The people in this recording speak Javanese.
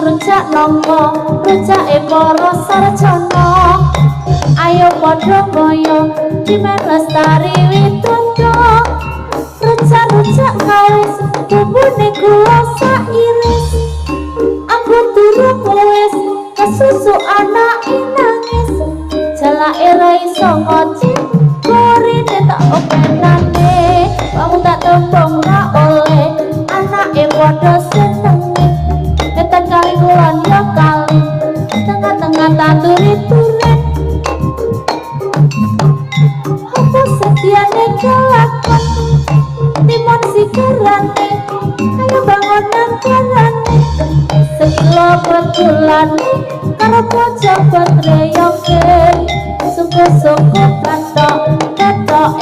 rujak nongko rujake para sarjana ayo padha kaya Dimen Lestari Widodo rujak-rujak kawis bubune kula sairis aku durung wis kesusu anake nangis jalake ra iso ngoci korine tak openane kamu tak tembung ra oleh anake padha seneng tekan kali kulon ya kali tengah-tengah tanduri turen apa setiane kelakon timun sikirane ayo bangunan kerane sekilo betulane karo pojok betreyoke suku-suku katok-katok